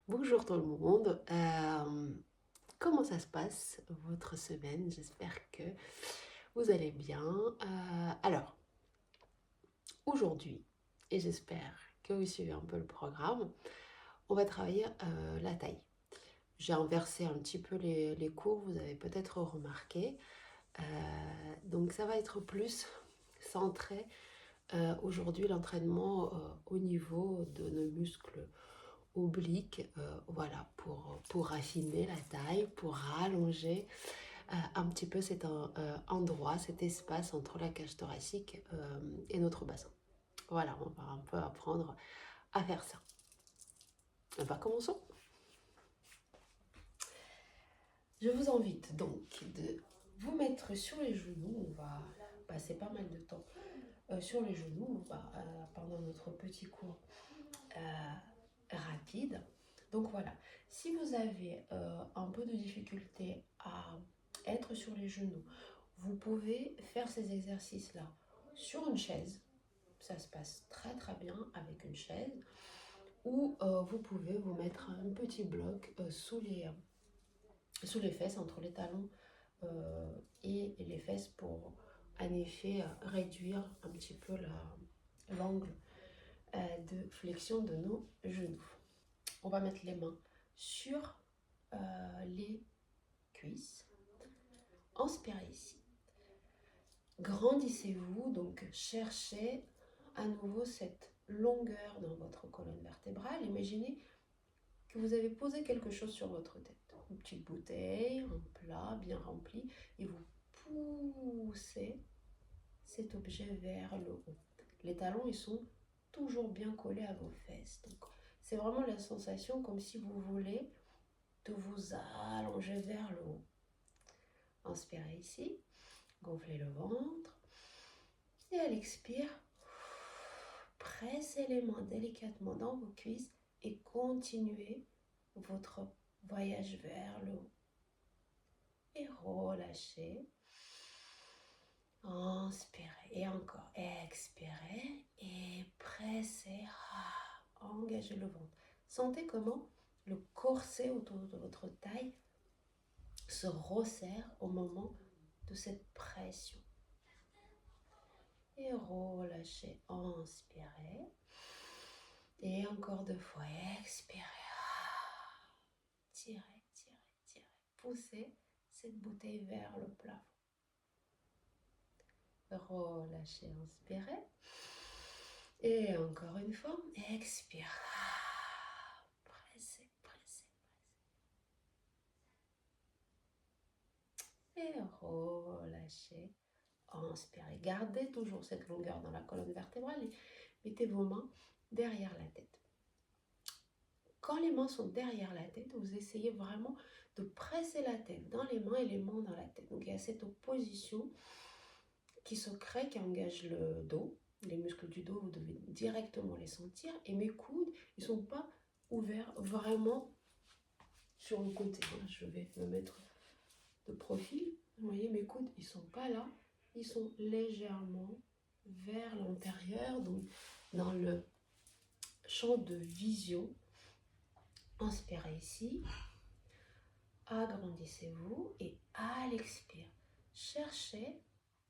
Bonjour tout le monde. Comment ça se passe votre semaine? J'espère que vous allez bien. Alors, aujourd'hui, et j'espère que vous suivez un peu le programme, on va travailler la taille. J'ai inversé un petit peu les cours, vous avez peut-être remarqué. Euh, donc ça va être plus centré aujourd'hui l'entraînement au niveau de nos muscles obliques, voilà, pour raffiner la taille, pour rallonger un petit peu cet endroit, cet espace entre la cage thoracique et notre bassin. Voilà, on va un peu apprendre à faire ça. Et bien, commençons. Je vous invite donc de vous mettre sur les genoux. On va passer pas mal de temps sur les genoux pendant notre petit cours rapide. Donc voilà, si vous avez un peu de difficulté à être sur les genoux, vous pouvez faire ces exercices-là sur une chaise. Ça se passe très très bien avec une chaise. Ou vous pouvez vous mettre un petit bloc sous les fesses, entre les talons et les fesses pour en effet réduire un petit peu l'angle de flexion de nos genoux. On va mettre les mains sur les cuisses. Inspirez ici. Grandissez-vous, donc cherchez à nouveau cette longueur dans votre colonne vertébrale. Imaginez que vous avez posé quelque chose sur votre tête. Une petite bouteille, un plat bien rempli, et vous poussez cet objet vers le haut. Les talons, ils sont toujours bien collés à vos fesses. Donc, c'est vraiment la sensation comme si vous voulez de vous allonger vers le haut. Inspirez ici, gonflez le ventre. Et à l'expire, pressez les mains délicatement dans vos cuisses et continuez votre voyage vers le haut. Et relâchez. Inspirez et encore. Expirez et pressez. Engagez le ventre. Sentez comment le corset autour de votre taille se resserre au moment de cette pression. Et relâchez, inspirez. Et encore 2 fois, expirez. Tirez, tirez, tirez. Poussez cette bouteille vers le plafond. Relâchez, inspirez. Et encore une fois, expirez. Pressez, pressez, pressez. Et relâchez. Inspirez. Gardez toujours cette longueur dans la colonne vertébrale et mettez vos mains derrière la tête. Quand les mains sont derrière la tête, vous essayez vraiment de presser la tête dans les mains et les mains dans la tête. Donc il y a cette opposition qui se crée, qui engage le dos. Les muscles du dos, vous devez directement les sentir. Et mes coudes, ils ne sont pas ouverts vraiment sur le côté. Je vais me mettre de profil. Vous voyez, mes coudes, ils ne sont pas là. Ils sont légèrement vers l'intérieur, donc dans le champ de vision. Inspirez ici. Agrandissez-vous et à l'expire, cherchez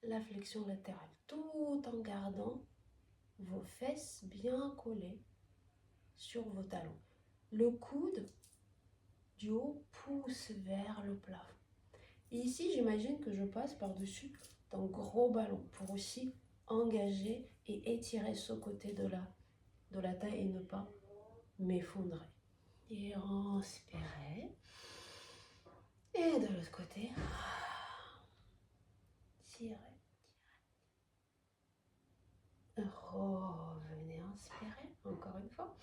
la flexion latérale tout en gardant vos fesses bien collées sur vos talons. Le coude du haut pousse vers le plafond. Et ici, j'imagine que je passe par-dessus d'un gros ballon pour aussi engager et étirer ce côté de la taille et ne pas m'effondrer. Et inspirez. Et de l'autre côté, tirez. Revenez, inspirez encore une fois.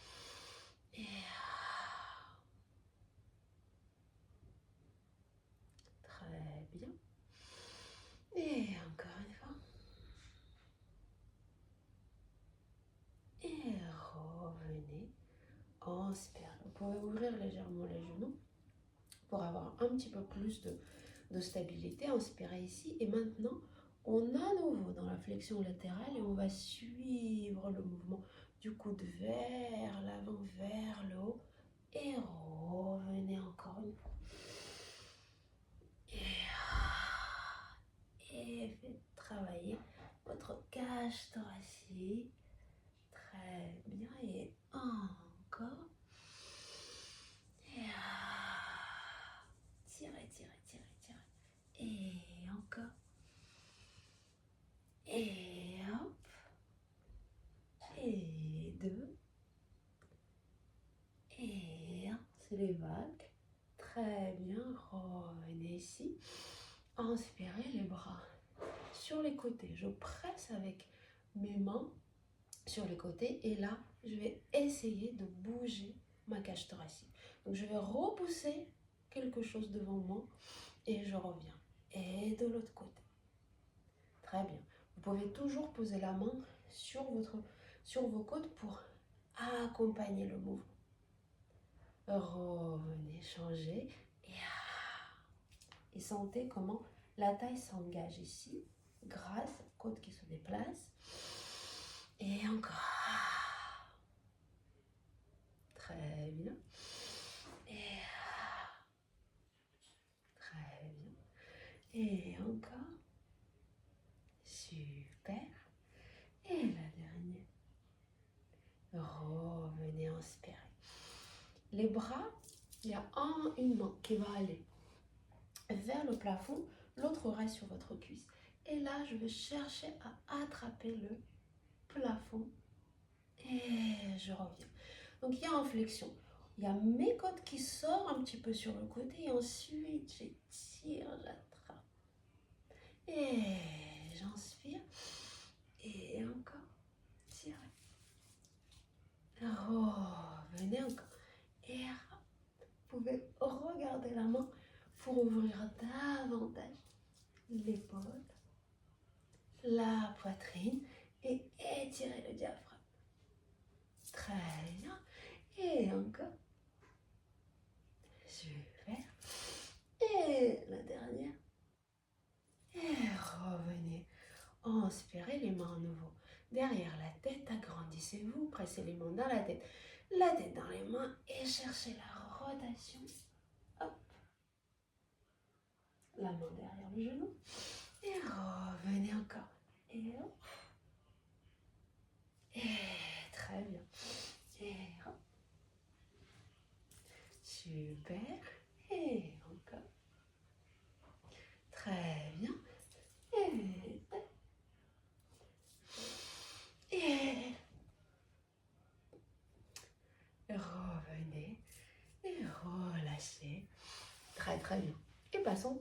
Et très bien. Et encore une fois. Et revenez. Inspirez. Vous pouvez ouvrir légèrement les genoux pour avoir un petit peu plus de stabilité. Inspirez ici. Et maintenant, on a à nouveau dans la flexion latérale et on va suivre le mouvement du coude vers l'avant, vers le haut. Et cage thoracique. Très bien. Et encore. Et tirez, tirez, tirez, tirez. Et encore. Et hop. Et deux. Et un. C'est les vagues. Très bien. Revenez ici. Inspirez les bras sur les côtés. Je presse avec mes mains sur les côtés. Et là, je vais essayer de bouger ma cage thoracique. Donc, je vais repousser quelque chose devant moi et je reviens. Et de l'autre côté. Très bien. Vous pouvez toujours poser la main sur vos côtes pour accompagner le mouvement. Revenez, changez. Et sentez comment la taille s'engage ici, grâce aux côtes qui se déplacent. Et encore. Très bien. Et très bien. Et encore. Super. Et la dernière. Revenez, inspirez. Les bras, il y a une main qui va aller vers le plafond, l'autre reste sur votre cuisse. Et là, je vais chercher à attraper le plafond et je reviens. Donc, il y a en flexion. Il y a mes côtes qui sortent un petit peu sur le côté et ensuite, j'étire, j'attrape. Et j'inspire. Et encore. Tirez. Revenez encore. Et vous pouvez regarder la main pour ouvrir davantage l'épaule, la poitrine et étirer le diaphragme. Très bien. Et encore. Super. Et la dernière. Et revenez. Inspirez les mains à nouveau. Derrière la tête, agrandissez-vous, pressez les mains dans la tête dans les mains et cherchez la rotation. Hop. La main derrière le genou. Et revenez encore. Et hop. Et très bien. Et hop. Super. Et encore. Très bien. Et revenez. Et relâchez. Très très bien. Et passons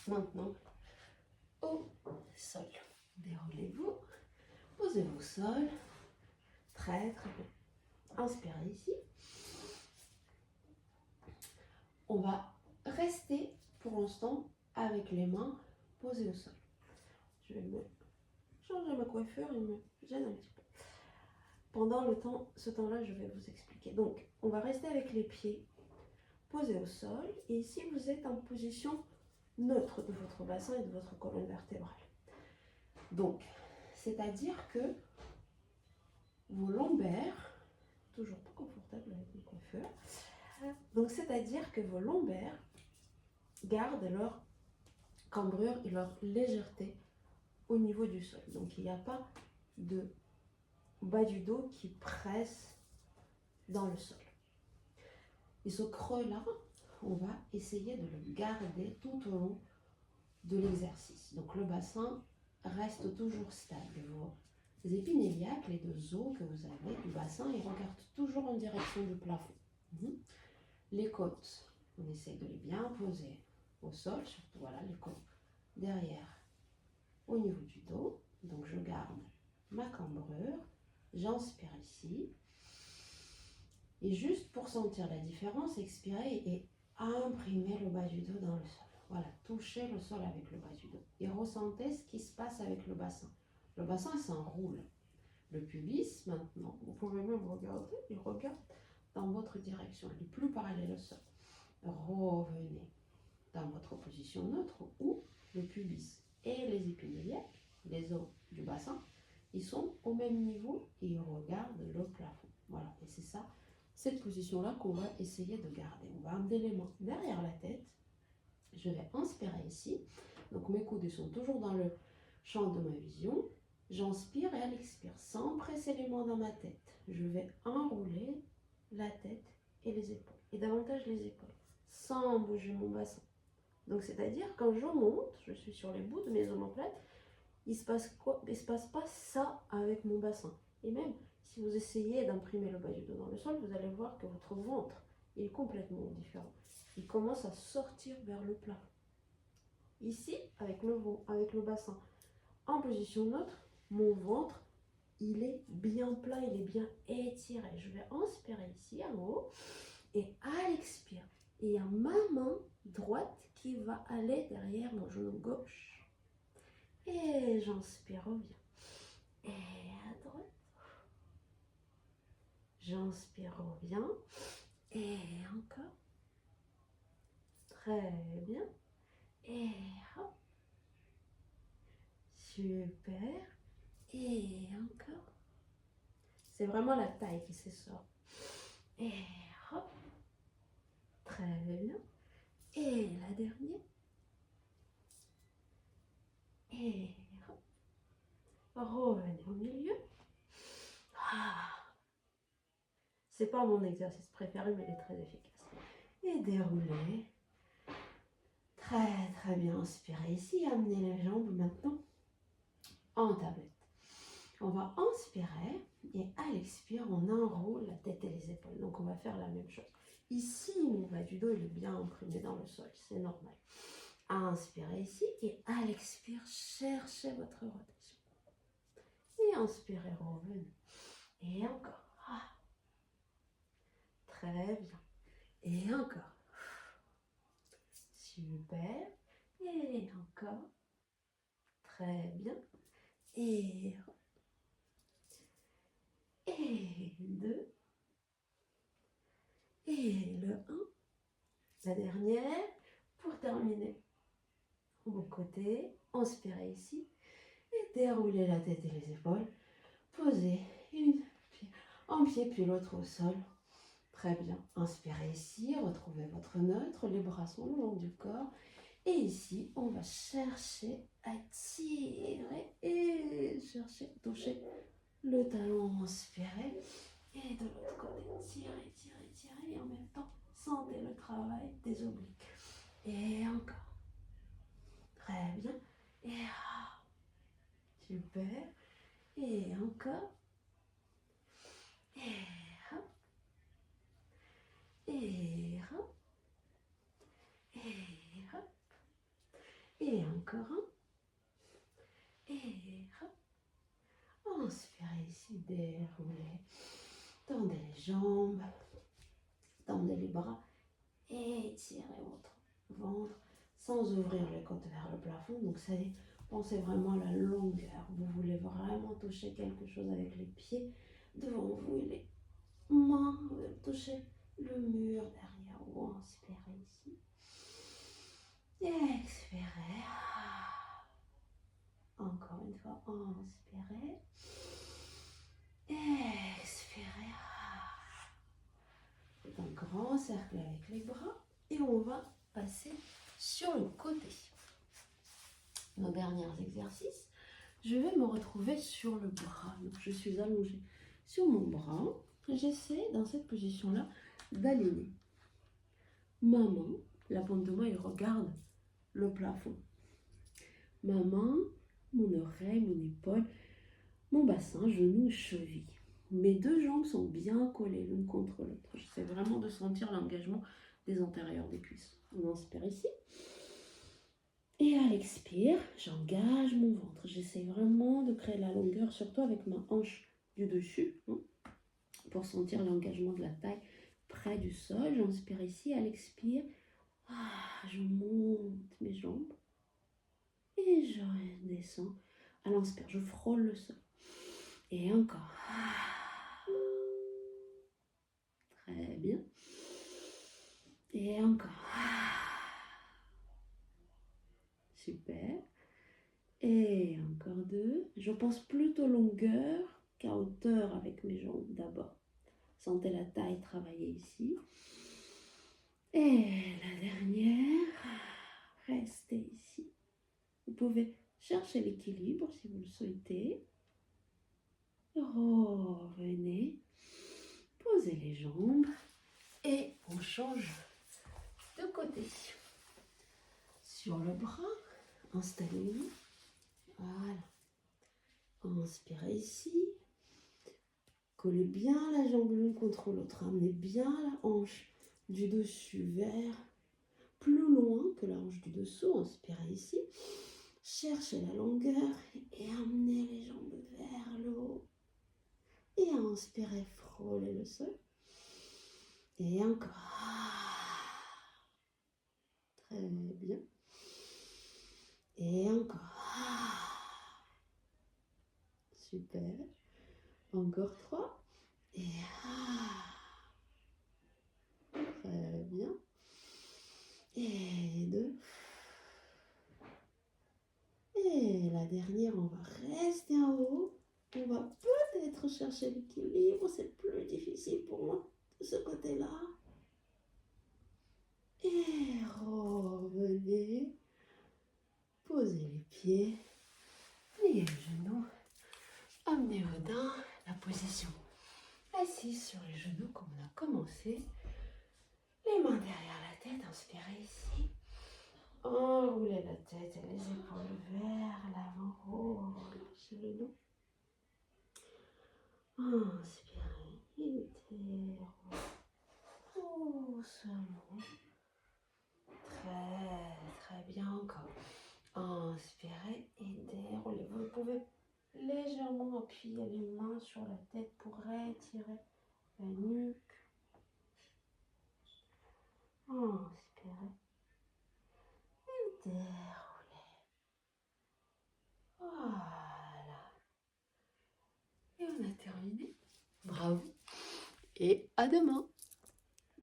maintenant au sol. Déroulez-vous. Posez-vous au sol. Très très bien. Inspirez ici. On va rester pour l'instant avec les mains posées au sol. Je vais changer ma coiffure, il me gêne un petit peu. Pendant ce temps-là, je vais vous expliquer. Donc, on va rester avec les pieds posés au sol. Et ici, vous êtes en position neutre de votre bassin et de votre colonne vertébrale. Donc, c'est-à-dire que vos lombaires, toujours pas confortable avec une coiffure, donc c'est-à-dire que vos lombaires gardent leur cambrure et leur légèreté au niveau du sol. Donc, il n'y a pas de bas du dos qui presse dans le sol. Et ce creux-là, on va essayer de le garder tout au long de l'exercice. Donc le bassin reste toujours stable. Vos épines iliaques, les deux os que vous avez du bassin, ils regardent toujours en direction du plafond. Les côtes, on essaie de les bien poser au sol, surtout voilà, les côtes derrière au niveau du dos. Donc je garde ma cambrure, j'inspire ici. Et juste pour sentir la différence, expirez et imprimez le bas du dos dans le sol. Voilà, touchez le sol avec le bas du dos. Et ressentez ce qui se passe avec le bassin. Le bassin s'enroule. Le pubis, maintenant, vous pouvez même regarder, il regarde dans votre direction. Il est plus parallèle au sol. Revenez dans votre position neutre où le pubis et les épines iliaques, les os du bassin, ils sont au même niveau et ils regardent le plafond. Voilà, et c'est ça. Cette position-là qu'on va essayer de garder. On va amener les mains derrière la tête. Je vais inspirer ici. Donc mes coudes sont toujours dans le champ de ma vision. J'inspire et à l'expire, sans presser les mains dans ma tête. Je vais enrouler la tête et les épaules. Et davantage les épaules, sans bouger mon bassin. Donc c'est-à-dire quand je monte, je suis sur les bouts de mes omoplates, il se passe quoi? Il se passe pas ça avec mon bassin. Et même si vous essayez d'imprimer le bas du dos dans le sol, vous allez voir que votre ventre est complètement différent. Il commence à sortir vers le plat. Ici, avec le bassin en position neutre, mon ventre, il est bien plat, il est bien étiré. Je vais inspirer ici en haut et à l'expire, il y a ma main droite qui va aller derrière mon genou gauche. Et j'inspire, reviens. Et à droite. J'inspire, reviens. Et encore. Très bien. Et hop. Super. Et encore. C'est vraiment la taille qui s'essore. Et hop. Très bien. Et la dernière. Et hop. Revenez au milieu. Ah. C'est pas mon exercice préféré, mais il est très efficace. Et déroulez. Très très bien. Inspirez ici. Amenez les jambes maintenant en tablette. On va inspirer et à l'expire, on enroule la tête et les épaules. Donc on va faire la même chose. Ici, mon bas du dos, il est bien imprimé dans le sol. C'est normal. Inspirez ici et à l'expire, cherchez votre rotation. Et inspirez, revenez. Et encore. Ah. Très bien. Et encore. Super. Et encore. Très bien. Et 2. Et le 1. La dernière. Pour terminer. Bon côté. Inspirez ici. Et déroulez la tête et les épaules. Posez un pied puis l'autre au sol. Très bien. Inspirez ici. Retrouvez votre neutre. Les bras sont le long du corps. Et ici, on va chercher à tirer et chercher, toucher le talon, inspirez. Et de l'autre côté, tirez, tirez, tirez. Et en même temps, sentez le travail des obliques. Et encore. Très bien. Et super. Et encore. Et hop. Et hop. Et hop. Et encore un. Et hop. Inspirez ici, déroulez. Tendez les jambes. Tendez les bras. Étirez votre ventre sans ouvrir les côtes vers le plafond. Donc ça y est, pensez vraiment à la longueur. Vous voulez vraiment toucher quelque chose avec les pieds devant vous et les mains. Vous voulez toucher le mur derrière vous. Inspirez ici. Et expirez. Encore une fois, inspirez. Expirez. Faites un grand cercle avec les bras et on va passer sur le côté. Nos derniers exercices, je vais me retrouver sur le bras. Donc je suis allongée sur mon bras. J'essaie dans cette position-là d'aligner ma main, la paume de main, elle regarde le plafond. Ma main, mon oreille, mon épaule, mon bassin, genou, cheville. Mes deux jambes sont bien collées l'une contre l'autre. J'essaie vraiment de sentir l'engagement des antérieurs des cuisses. On inspire ici. Et à l'expire, j'engage mon ventre. J'essaie vraiment de créer la longueur, surtout avec ma hanche du dessus, pour sentir l'engagement de la taille près du sol. J'inspire ici. À l'expire, je monte mes jambes. Et je redescends. À l'inspire, je frôle le sol. Et encore. Très bien. Et encore. Super. Et encore 2. Je pense plutôt longueur qu'à hauteur avec mes jambes d'abord. Sentez la taille travailler ici. Et la dernière. Restez ici. Vous pouvez chercher l'équilibre si vous le souhaitez. Revenez. Posez les jambes. Et on change de côté. Sur le bras, installez-vous. Voilà. Inspirez ici. Collez bien la jambe l'une contre l'autre. Amenez bien la hanche du dessus vers plus loin que la hanche du dessous. Inspirez ici. Cherchez la longueur et amenez les jambes vers le haut. Et inspirez, frôlez le sol. Et encore. Très bien. Et encore. Super. Encore 3. Et très bien. Et 2. Et la dernière, on va rester en haut. On va peut-être chercher l'équilibre. C'est plus difficile pour moi de ce côté-là. Et revenez. Posez les pieds. Pliez les genoux. Amenez-vous dans la position assise sur les genoux comme on a commencé. Les mains derrière la tête. Inspirez ici. Enroulez la tête et les épaules vers l'avant. Relâchez le dos. Inspirez, étirez, doucement. Très bien encore. Inspirez et déroulez. Vous pouvez légèrement appuyer les mains sur la tête pour étirer la nuque. Inspirez et déroulez. Voilà. Et on a terminé. Bravo. Et à demain.